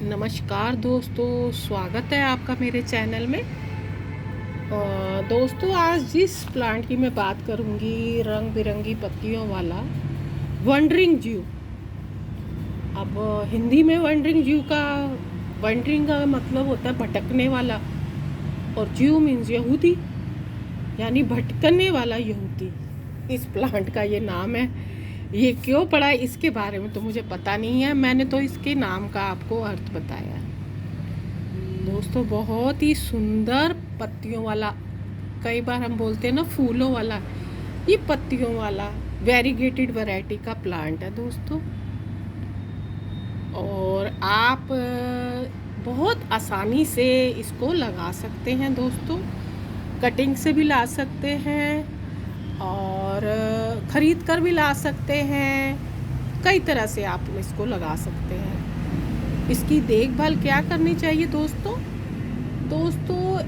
नमस्कार दोस्तों, स्वागत है आपका मेरे चैनल में। दोस्तों, आज जिस प्लांट की मैं बात करूंगी, रंग बिरंगी पत्तियों वाला वंडरिंग ज्यू। अब हिंदी में वंडरिंग का मतलब होता है भटकने वाला, और ज्यू मीन्स यहूदी, यानी भटकने वाला यहूदी। इस प्लांट का ये नाम है। ये क्यों पड़ा इसके बारे में तो मुझे पता नहीं है, मैंने तो इसके नाम का आपको अर्थ बताया है। दोस्तों, बहुत ही सुंदर पत्तियों वाला, कई बार हम बोलते हैं ना फूलों वाला, ये पत्तियों वाला वेरीगेटेड वैरायटी का प्लांट है दोस्तों। और आप बहुत आसानी से इसको लगा सकते हैं दोस्तों। कटिंग से भी ला सकते हैं और ख़रीद कर भी ला सकते हैं। कई तरह से आप इसको लगा सकते हैं। इसकी देखभाल क्या करनी चाहिए दोस्तों?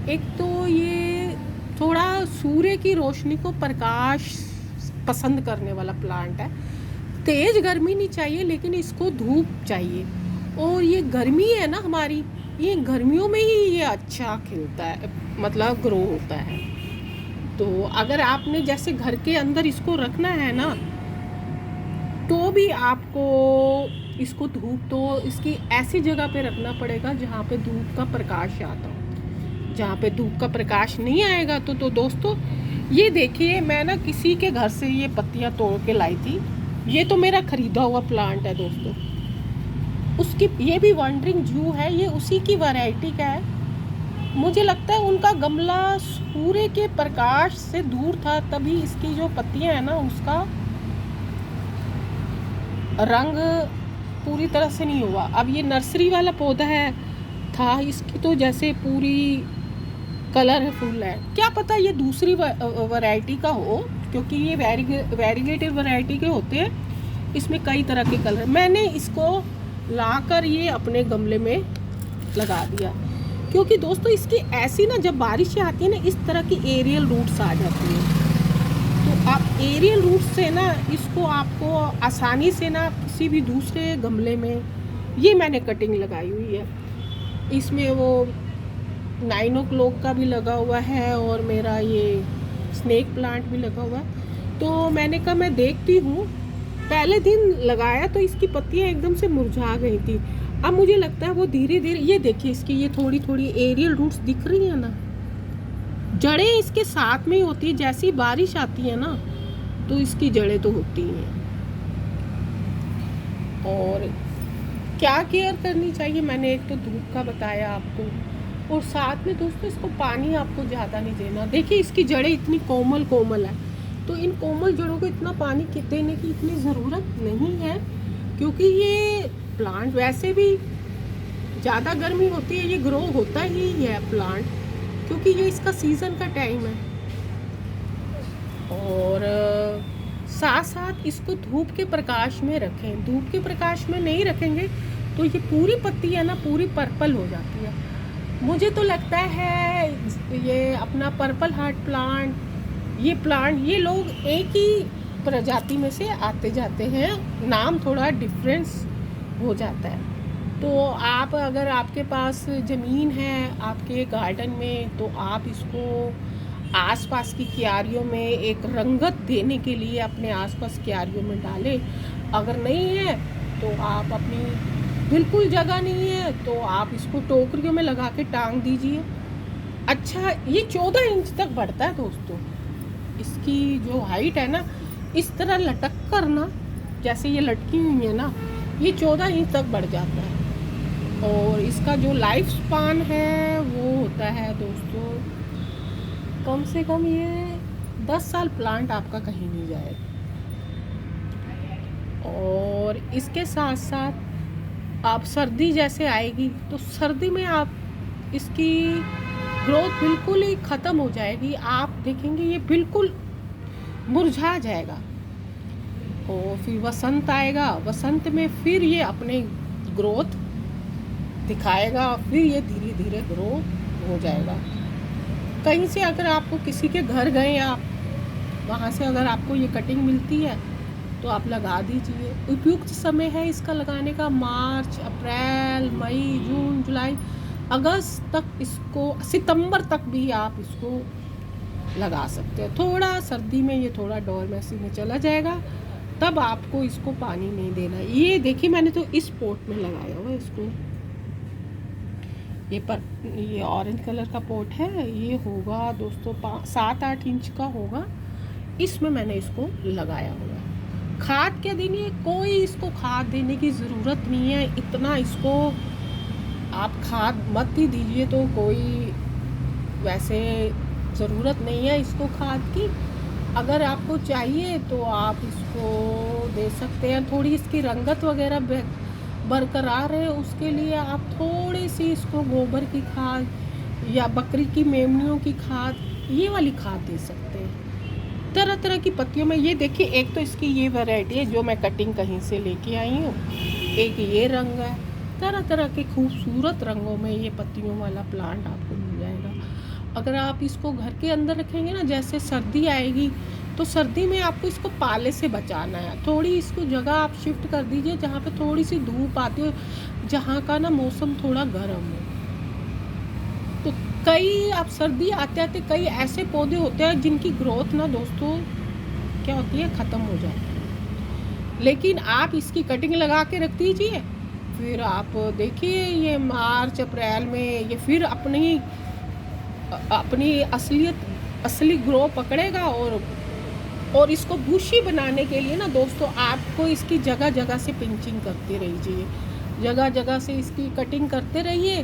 एक तो ये थोड़ा सूर्य की रोशनी को, प्रकाश पसंद करने वाला प्लांट है। तेज़ गर्मी नहीं चाहिए, लेकिन इसको धूप चाहिए। और ये गर्मी है ना हमारी, ये गर्मियों में ही ये अच्छा खिलता है, मतलब ग्रो होता है। तो अगर आपने जैसे घर के अंदर इसको रखना है ना, तो भी आपको इसको इसकी ऐसी जगह पे रखना पड़ेगा जहाँ पे धूप का प्रकाश आता हो। जहाँ पे धूप का प्रकाश नहीं आएगा तो दोस्तों, ये देखिए, मैं ना किसी के घर से ये पत्तियाँ तोड़ के लाई थी। ये तो मेरा ख़रीदा हुआ प्लांट है दोस्तों। उसकी ये भी वंडरिंग ज्यू है, ये उसी की वैरायटी का है। मुझे लगता है उनका गमला सूर्य के प्रकाश से दूर था, तभी इसकी जो पत्तियां हैं ना, उसका रंग पूरी तरह से नहीं हुआ। अब ये नर्सरी वाला पौधा था, इसकी तो जैसे पूरी कलरफुल है। क्या पता ये दूसरी वैरायटी का हो, क्योंकि ये वेरीगेटेड वैरायटी के होते हैं। इसमें कई तरह के कलर। मैंने इसको लाकर ये अपने गमले में लगा दिया, क्योंकि दोस्तों इसकी ऐसी ना, जब बारिश आती है ना, इस तरह की एरियल रूट्स आ जाती हैं। तो आप एरियल रूट्स से ना इसको आपको आसानी से ना किसी भी दूसरे गमले में, ये मैंने कटिंग लगाई हुई है। इसमें वो 9 o'clock का भी लगा हुआ है और मेरा ये स्नेक प्लांट भी लगा हुआ है। तो मैंने कहा मैं देखती हूँ। पहले दिन लगाया तो इसकी पत्तियाँ एकदम से मुरझा गई थी। अब मुझे लगता है वो धीरे धीरे, ये देखिए इसकी ये थोड़ी थोड़ी एरियल रूट्स दिख रही है ना, जड़ें इसके साथ में ही होती है। जैसी बारिश आती है ना, तो इसकी जड़ें तो होती हैं। और क्या केयर करनी चाहिए, मैंने एक तो धूप का बताया आपको, और साथ में दोस्तों इसको पानी आपको ज़्यादा नहीं देना। देखिए इसकी जड़ें इतनी कोमल है, तो इन कोमल जड़ों को इतना पानी देने की इतनी ज़रूरत नहीं है, क्योंकि ये प्लांट वैसे भी ज़्यादा गर्मी होती है, ये ग्रो होता ही है प्लांट, क्योंकि ये इसका सीज़न का टाइम है। और साथ साथ इसको धूप के प्रकाश में रखें। धूप के प्रकाश में नहीं रखेंगे तो ये पूरी पत्ती है ना, पूरी पर्पल हो जाती है। मुझे तो लगता है ये अपना पर्पल हार्ट प्लांट, ये लोग एक ही प्रजाति में से आते जाते हैं, नाम थोड़ा डिफरेंस हो जाता है। तो आप, अगर आपके पास ज़मीन है आपके गार्डन में, तो आप इसको आसपास की क्यारियों में एक रंगत देने के लिए अपने आसपास क्यारियों में डालें। अगर नहीं है तो आप बिल्कुल जगह नहीं है तो आप इसको टोकरियों में लगा के टांग दीजिए। अच्छा, ये 14 इंच तक बढ़ता है दोस्तों। इसकी जो हाइट है ना, इस तरह लटक कर ना, जैसे ये लटकी हुई है ना, ये 14 इंच तक बढ़ जाता है। और इसका जो लाइफ स्पान है वो होता है दोस्तों, कम से कम ये 10 साल प्लांट आपका कहीं नहीं जाएगा। और इसके साथ साथ आप सर्दी जैसे आएगी तो सर्दी में आप इसकी ग्रोथ बिल्कुल ही ख़त्म हो जाएगी। आप देखेंगे ये बिल्कुल मुरझा जाएगा। और फिर वसंत आएगा, वसंत में फिर ये अपने ग्रोथ दिखाएगा, फिर ये धीरे धीरे ग्रो हो जाएगा। कहीं से अगर आपको किसी के घर गए, आप वहाँ से अगर आपको ये कटिंग मिलती है, तो आप लगा दीजिए। उपयुक्त समय है इसका लगाने का मार्च, अप्रैल, मई, जून, जुलाई, अगस्त तक, इसको सितंबर तक भी आप इसको लगा सकते हैं। थोड़ा सर्दी में ये थोड़ा डोरमेसी में चला जाएगा, तब आपको इसको पानी नहीं देना। ये देखिए मैंने तो इस पोट में लगाया हुआ है इसको। ये ऑरेंज कलर का पोट है, ये होगा दोस्तों 7-8 इंच का होगा, इसमें मैंने इसको लगाया हुआ है। खाद क्या देनी है, कोई इसको खाद देने की ज़रूरत नहीं है। इतना इसको आप खाद मत ही दीजिए, तो कोई वैसे ज़रूरत नहीं है इसको खाद की। अगर आपको चाहिए तो आप इसको दे सकते हैं। थोड़ी इसकी रंगत वगैरह बरकरार है, उसके लिए आप थोड़ी सी इसको गोबर की खाद या बकरी की मेमनियों की खाद, ये वाली खाद दे सकते हैं। तरह तरह की पत्तियों में ये देखिए, एक तो इसकी ये वैरायटी है जो मैं कटिंग कहीं से लेके आई हूँ, एक ये रंग है। तरह तरह के खूबसूरत रंगों में ये पत्तियों वाला प्लांट आपको मिल जाएगा। अगर आप इसको घर के अंदर रखेंगे ना, जैसे सर्दी आएगी तो सर्दी में आपको इसको पाले से बचाना है। थोड़ी इसको जगह आप शिफ्ट कर दीजिए जहाँ पे थोड़ी सी धूप आती हो, जहाँ का ना मौसम थोड़ा गर्म हो। तो कई आप सर्दी आते आते कई ऐसे पौधे होते हैं जिनकी ग्रोथ ना दोस्तों क्या होती है, ख़त्म हो जाती है। लेकिन आप इसकी कटिंग लगा के रख दीजिए, फिर आप देखिए ये मार्च अप्रैल में ये फिर अपनी असली ग्रो पकड़ेगा। और इसको बुशी बनाने के लिए ना दोस्तों आपको इसकी जगह जगह से पिंचिंग करते रहिए, जगह जगह से इसकी कटिंग करते रहिए,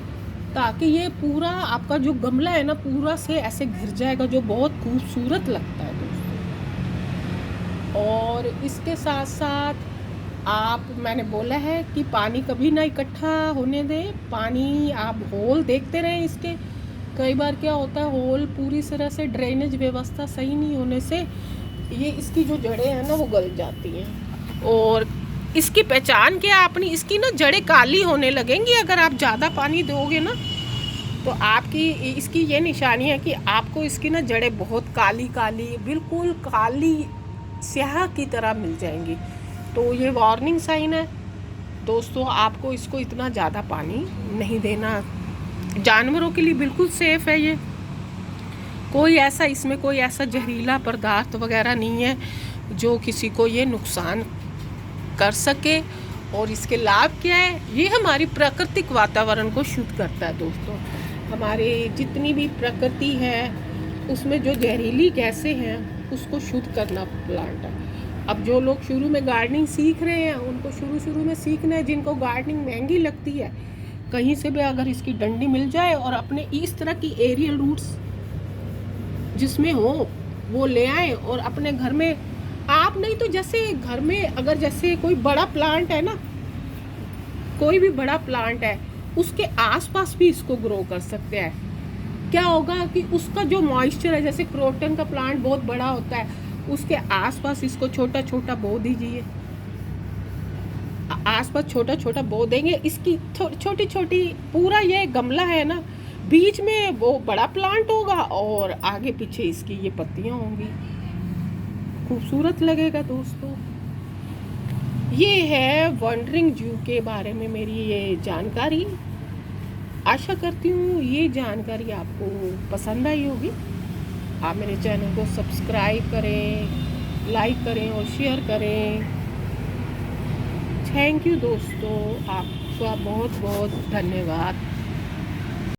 ताकि ये पूरा आपका जो गमला है ना पूरा से ऐसे घिर जाएगा, जो बहुत खूबसूरत लगता है दोस्तों। और इसके साथ साथ मैंने बोला है कि पानी कभी ना इकट्ठा होने दें। पानी आप होल देखते रहें इसके। कई बार क्या होता है, होल पूरी तरह से ड्रेनेज व्यवस्था सही नहीं होने से ये इसकी जो जड़ें हैं ना वो गल जाती हैं। और इसकी पहचान क्या है अपनी, इसकी ना जड़ें काली होने लगेंगी अगर आप ज़्यादा पानी दोगे ना, तो आपकी इसकी ये निशानी है कि आपको इसकी ना जड़ें बहुत काली काली, बिल्कुल काली स्याह की तरह मिल जाएंगी। तो ये वार्निंग साइन है दोस्तों, आपको इसको इतना ज़्यादा पानी नहीं देना। जानवरों के लिए बिल्कुल सेफ़ है ये। इसमें कोई ऐसा जहरीला पदार्थ वगैरह नहीं है जो किसी को ये नुकसान कर सके। और इसके लाभ क्या है, ये हमारी प्राकृतिक वातावरण को शुद्ध करता है दोस्तों। हमारे जितनी भी प्रकृति है उसमें जो जहरीली गैसें हैं उसको शुद्ध करना प्लांट है। अब जो लोग शुरू में गार्डनिंग सीख रहे हैं उनको शुरू में सीखना है। जिनको गार्डनिंग महंगी लगती है, कहीं से भी अगर इसकी डंडी मिल जाए और अपने इस तरह की एरियल रूट्स जिसमें हो वो ले आए, और अपने घर में आप नहीं तो जैसे घर में अगर जैसे कोई बड़ा प्लांट है ना, कोई भी बड़ा प्लांट है उसके आसपास भी इसको ग्रो कर सकते हैं। क्या होगा कि उसका जो मॉइस्चर है, जैसे क्रोटन का प्लांट बहुत बड़ा होता है, उसके आसपास इसको छोटा छोटा बो दीजिए। आसपास छोटा छोटा बो देंगे, इसकी छोटी छोटी पूरा ये गमला है ना, बीच में वो बड़ा प्लांट होगा और आगे पीछे इसकी ये पत्तियां होंगी, खूबसूरत लगेगा दोस्तों। ये है वंडरिंग जू के बारे में मेरी ये जानकारी। आशा करती हूँ ये जानकारी आपको पसंद आई होगी। आप मेरे चैनल को सब्सक्राइब करें, लाइक करें और शेयर करें। थैंक यू दोस्तों, आपका बहुत बहुत धन्यवाद।